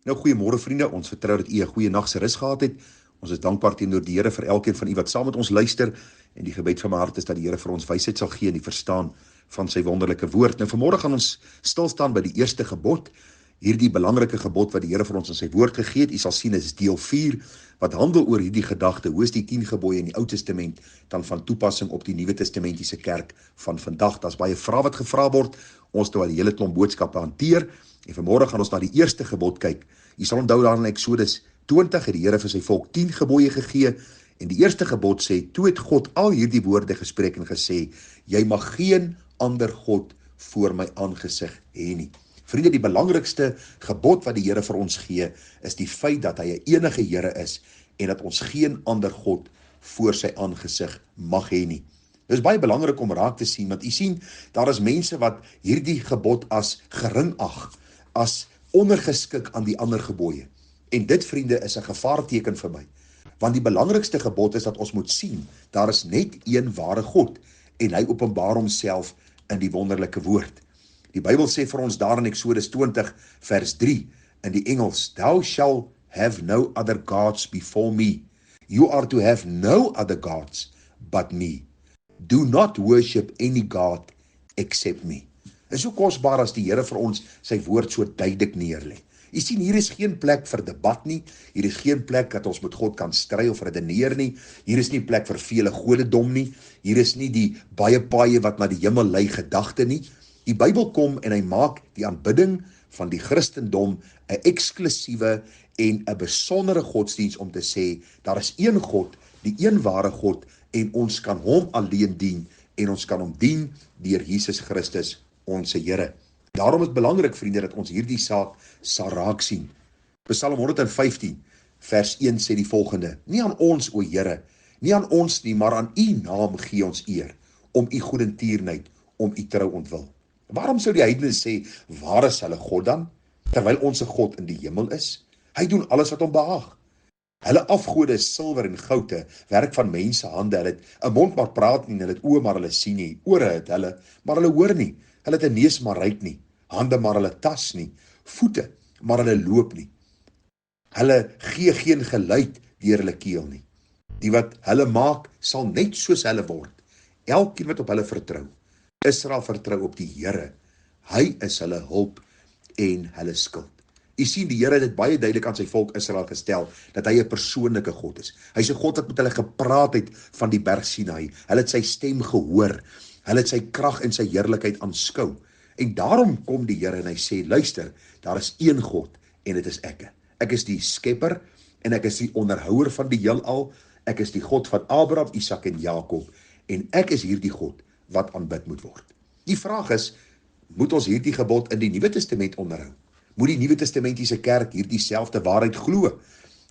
Nou, goeiemôre vriende, ons vertrou dat u 'n goeie nag se rus gehad het. Ons is dankbaar teenoor die Here vir elkeen van u wat saam met ons luister, en die gebed van my hart is dat die Here vir ons wysheid sal gee in die verstaan van sy wonderlike woord. Nou, vanmôre gaan ons stil staan by die eerste gebod, hierdie belangrike gebod wat die Here vir ons in sy woord gegee het. U sal sien, dit is deel 4, wat handel oor hierdie gedagte, hoe is die 10 gebooie in die Ou Testament dan van toepassing op die Nuwe Testamentiese kerk van vandag. Daar's baie vrae wat gevra word, ons het al 'n hele klomp boodskappe hanteer, en vanmôre gaan ons na die eerste gebod kyk. Jy sal onthou daar in Eksodus 20 het die Here vir sy volk 10 gebooie gegee, en die eerste gebod sê, toe het God al hierdie woorde gespreek en gesê, jy mag geen ander God voor my aangesig hê nie. Vriende, die belangrikste gebod wat die Here vir ons gee, is die feit dat hy 'n enige Here is, en dat ons geen ander God voor sy aangesig mag hê nie. Dit is baie belangrik om raak te sien, want u sien, daar is mense wat hierdie gebod as gering ag, as ondergeskik aan die ander gebooie. En dit, vriende, is 'n gevaarteken vir my. Want die belangrikste gebod is dat ons moet sien, daar is net een ware God, en hy openbaar homself in die wonderlike woord. Die Bybel sê vir ons daar in Eksodus 20 vers 3 in die Engels, thou shall have no other gods before me. You are to have no other gods but me. Do not worship any God except me. Is so kosbaar as die Here vir ons sy woord so duidelik neerlê. Jy sien, hier is geen plek vir debat nie, hier is geen plek dat ons met God kan stry of redeneer nie, hier is nie plek vir vele godedom nie, hier is nie die baie paaie wat na die hemel lei gedagte nie. Die Bybel kom en hy maak die aanbidding van die Christendom 'n eksklusiewe en 'n besondere godsdiens om te sê, daar is een God, die een ware God, en ons kan hom alleen dien, en ons kan hom dien deur Jesus Christus, ons Here. Daarom is het belangrik, vriende, dat ons hierdie saak sal raak sien. Psalm 115 vers 1 sê die volgende, nie aan ons, o Here, nie aan ons nie, maar aan u naam gee ons eer, om u goedertierenheid, om u trou ontwil. Waarom sou die heidene sê, waar is hulle God dan, terwyl ons God in die hemel is? Hy doen alles wat hom behaag. Hulle afgode is silwer en goud, werk van mense hande. Hulle het 'n mond maar praat nie, hulle het oë maar hulle sien nie, ore het hulle, maar hulle hoor nie. Hulle het 'n neus maar ruik nie, hande maar hulle tas nie, voete maar hulle loop nie. Hulle gee geen geluid deur hulle keel nie. Die wat hulle maak, sal net soos hulle word. Elkeen wat op hulle vertrou. Israel vertrou op die Here. Hy is hulle hulp en hulle skild. U sien, die Here het dit baie duidelik aan sy volk Israel gestel, dat hy 'n persoonlike God is. Hy is 'n God wat met hulle gepraat het van die berg Sinaï. Hulle het sy stem gehoor. Hulle het sy krag en sy heerlikheid aanskou. En daarom kom die Here en hy sê, luister, daar is een God en dit is ek. Ek is die skepper en ek is die onderhouer van die heelal. Ek is die God van Abraham, Isak en Jakob. En ek is hierdie God wat aanbid moet word. Die vraag is, moet ons hierdie gebod in die Nuwe Testament onderhou? Moet die Nuwe Testamentiese kerk hierdie selfde waarheid glo?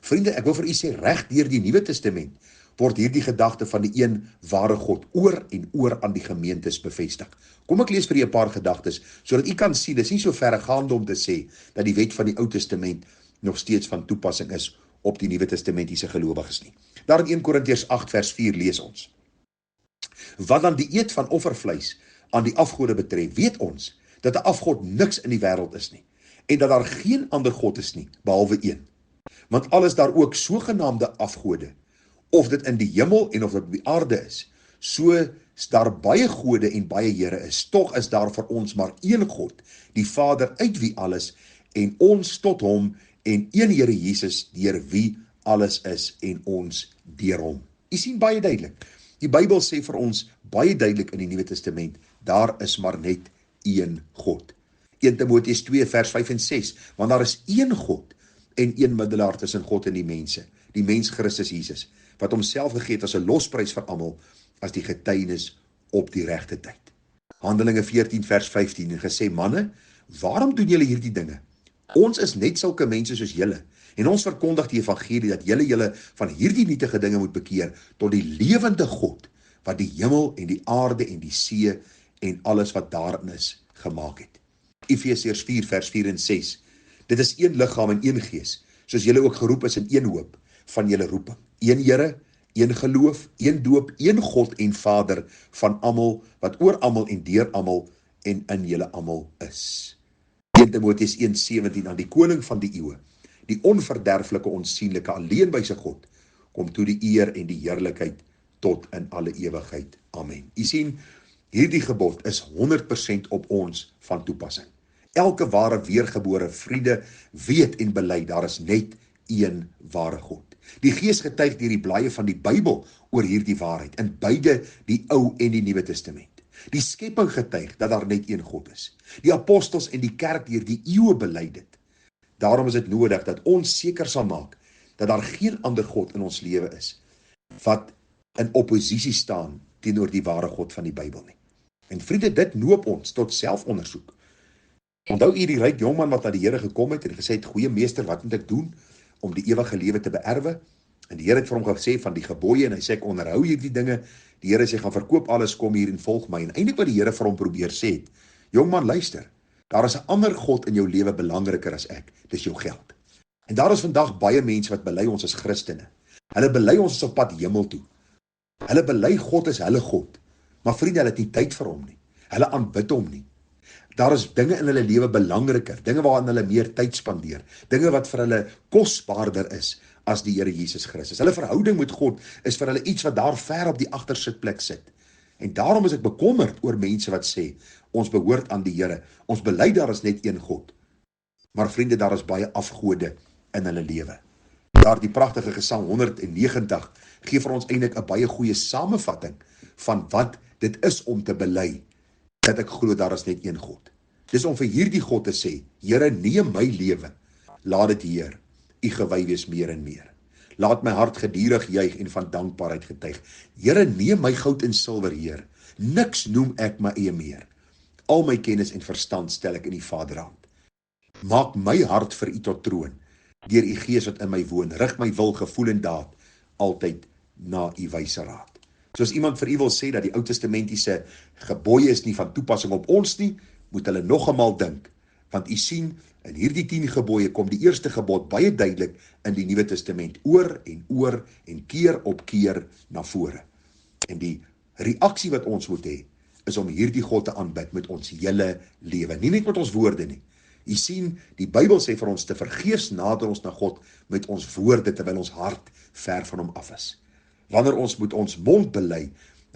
Vriende, ek wil vir u sê, reg deur die Nuwe Testament word hierdie gedagte van die een ware God oor en oor aan die gemeentes bevestig. Kom ek lees vir u 'n paar gedagtes, sodat u kan sien, dit is nie so verregaande om te sê, dat die wet van die Ou Testament nog steeds van toepassing is op die Nuwe Testamentiese gelowiges nie. Daar in 1 Korintiërs 8 vers 4 lees ons, wat dan die eet van offervleis aan die afgode betref, weet ons, dat 'n afgod niks in die wêreld is nie, en dat daar geen ander God is nie, behalwe een. Want al is daar ook sogenaamde afgode, of dit in die hemel en of dit op die aarde is, so is daar baie gode en baie Here is, tog is daar vir ons maar een God, die Vader uit wie alles, en ons tot hom, en een Here Jesus, deur wie alles is, en ons deur hom. U sien baie duidelik, die Bybel sê vir ons baie duidelik in die Nuwe Testament, daar is maar net een God. 1 Timoteus 2 vers 5 en 6, want daar is een God en een middelaar tussen God en die mense, die mens Christus Jesus, wat homself gegee het as 'n losprys vir almal, as die getuienis op die regte tyd. Handelinge 14 vers 15 en gesê, manne, waarom doen julle hierdie dinge? Ons is net sulke mense soos julle, en ons verkondig die evangelie dat julle van hierdie nietige dinge moet bekeer tot die lewende God, wat die hemel en die aarde en die see en alles wat daarin is gemaak het. Efesiërs 4 vers 4 en 6. Dit is een liggaam en een gees, soos julle ook geroep is in een hoop van julle roeping. Een Here, een geloof, een doop, een God en Vader van almal, wat oor almal en deur almal en in julle almal is. 1 Timoteus 1:17 aan die koning van die eeue, die onverderflike, onsienlike, alleen by sy God, kom toe die eer en die heerlikheid tot in alle ewigheid. Amen. U sien, hierdie gebod is 100% op ons van toepassing. Elke ware weergebore vriende weet en bely, daar is net een ware God. Die Gees getuig deur die blaaie van die Bybel oor hierdie waarheid, in beide die Ou en die Nuwe Testament. Die skepping getuig dat daar net een God is. Die apostels en die kerk deur die eeue bely dit. Daarom is dit nodig dat ons seker sal maak dat daar geen ander God in ons lewe is wat in oppositie staan teenoor die ware God van die Bybel nie. En vriende, dit noop ons tot selfondersoek. Onthou u die ryk jongman wat na die Here gekom het en gesê het, goeie meester, wat moet ek doen om die ewige lewe te beerwe? En die Here het vir hom gesê van die gebooie, en hy sê, ek onderhou hierdie dinge. Die Here sê, gaan verkoop alles, kom hier en volg my. En eintlik wat die Here vir hom probeer sê het, jongman, luister, daar is 'n ander God in jou lewe belangriker as ek, dis jou geld. En daar is vandag baie mense wat bely ons as Christene. Hulle bely ons is op pad hemel toe. Hulle bely God is hulle God. Maar vriende, hulle het nie tyd vir hom nie. Hulle aanbid hom nie. Daar is dinge in hulle lewe belangriker, dinge waaraan hulle meer tyd spandeer, dinge wat vir hulle kosbaarder is as die Here Jesus Christus. Hulle verhouding met God is vir hulle iets wat daar ver op die agtersitplek sit. En daarom is ek bekommerd oor mense wat sê, ons behoort aan die Here, ons bely daar is net een God. Maar vriende, daar is baie afgode in hulle lewe. Daar die pragtige Gesang 190 gee vir ons eintlik 'n baie goeie samevatting van wat dit is om te bely dat ek glo daar is net een God. Dis om vir hierdie God te sê, Here, neem my lewe, laat dit Heer, U gewy wees meer en meer. Laat my hart gedurig juig en van dankbaarheid getuig. Here, neem my goud en silwer, Heer, niks noem ek my eie meer. Al my kennis en verstand stel ek in U Vaderhand. Maak my hart vir U tot troon, deur U Gees wat in my woon, rig my wil, gevoel en daad, altyd na U wyse raad. Soos iemand vir U wil sê dat die Ou Testamentiese gebooie is nie van toepassing op ons nie, moet hulle nog eenmaal dink, want U sien, in hierdie 10 gebooie kom die eerste gebod baie duidelik in die Nuwe Testament oor en keer op keer na vore. En die reaksie wat ons moet hê, is om hierdie God te aanbid met ons hele lewe, nie net met ons woorde nie. U sien, die Bybel sê vir ons te vergeefs nader ons na God met ons woorde terwyl ons hart ver van hom af is. Wanneer ons moet ons mond bely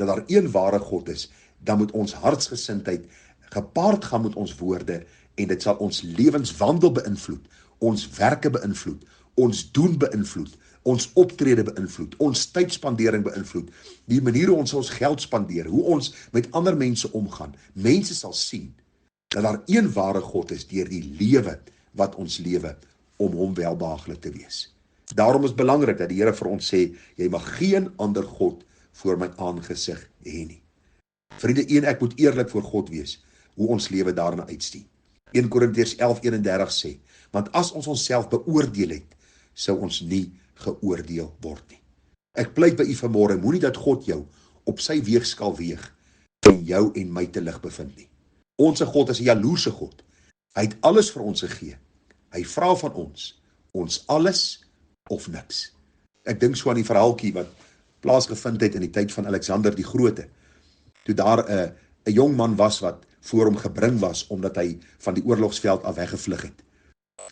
dat daar een ware God is, dan moet ons hartsgesindheid gepaard gaan met ons woorde en dit sal ons lewenswandel beïnvloed, ons werke beïnvloed, ons doen beïnvloed, ons optrede beïnvloed, ons tydspandering beïnvloed, die manier hoe ons geld spandeer, hoe ons met ander mense omgaan. Mense sal sien dat daar een ware God is deur die lewe wat ons lewe om hom welbehaaglik te wees. Daarom is belangrik dat die Here vir ons sê, jy mag geen ander God voor my aangesig hê nie. Vriende, u en ek moet eerlik voor God wees, hoe ons lewe daarna uitstien. 1 Korintiërs 11:31 sê, want as ons onsself beoordeel het, sou ons nie geoordeel word nie. Ek pleit by u vanmôre, moenie dat God jou op sy weegskaal weeg en jou en my te lig bevind nie. Onse God is 'n jaloerse God. Hy het alles vir ons gegee. Hy vra van ons alles of niks. Ek dink so aan die verhaaltjie wat plaasgevind het in die tyd van Alexander die Grote, toe daar 'n jong man was wat voor hom gebring was, omdat hy van die oorlogsveld af weggevlug het.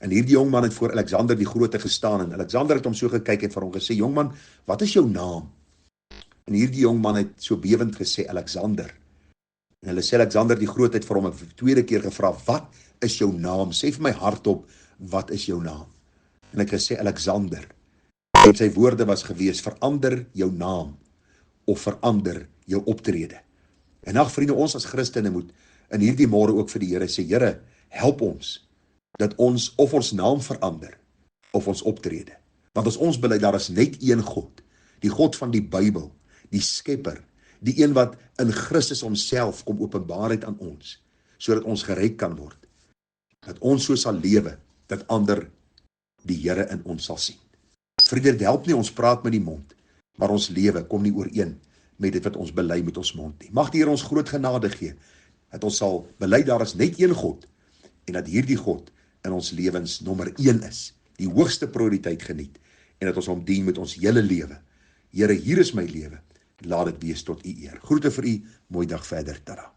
En hierdie jong man het voor Alexander die Grote gestaan, en Alexander het hom so gekyk en vir hom gesê, jong man, wat is jou naam? En hierdie jong man het so bewend gesê, Alexander. En hulle sê Alexander die Grote het vir hom 'n tweede keer gevra, wat is jou naam? Sê vir my hardop, wat is jou naam? En hy het gesê, Alexander. En sy woorde was gewees, verander jou naam, of verander jou optrede. En ag vriende, ons as Christene moet in hierdie môre ook vir die Here sê, Here, help ons, dat ons of ons naam verander, of ons optrede. Want as ons bely, daar is net een God, die God van die Bybel, die Skepper, die een wat in Christus homself kom openbaar het aan ons, sodat ons gered kan word. Dat ons so sal lewe, dat ander die Here in ons sal sien. Vriende, dit help nie ons praat met die mond, maar ons lewe kom nie ooreen met dit wat ons bely met ons mond nie. Mag die Here ons groot genade gee, dat ons sal bely daar is net een God, en dat hierdie God in ons lewens nommer 1 is, die hoogste prioriteit geniet, en dat ons hom dien met ons hele lewe. Here, hier is my lewe, laat dit wees tot u eer. Groete vir u, mooi dag verder, tada.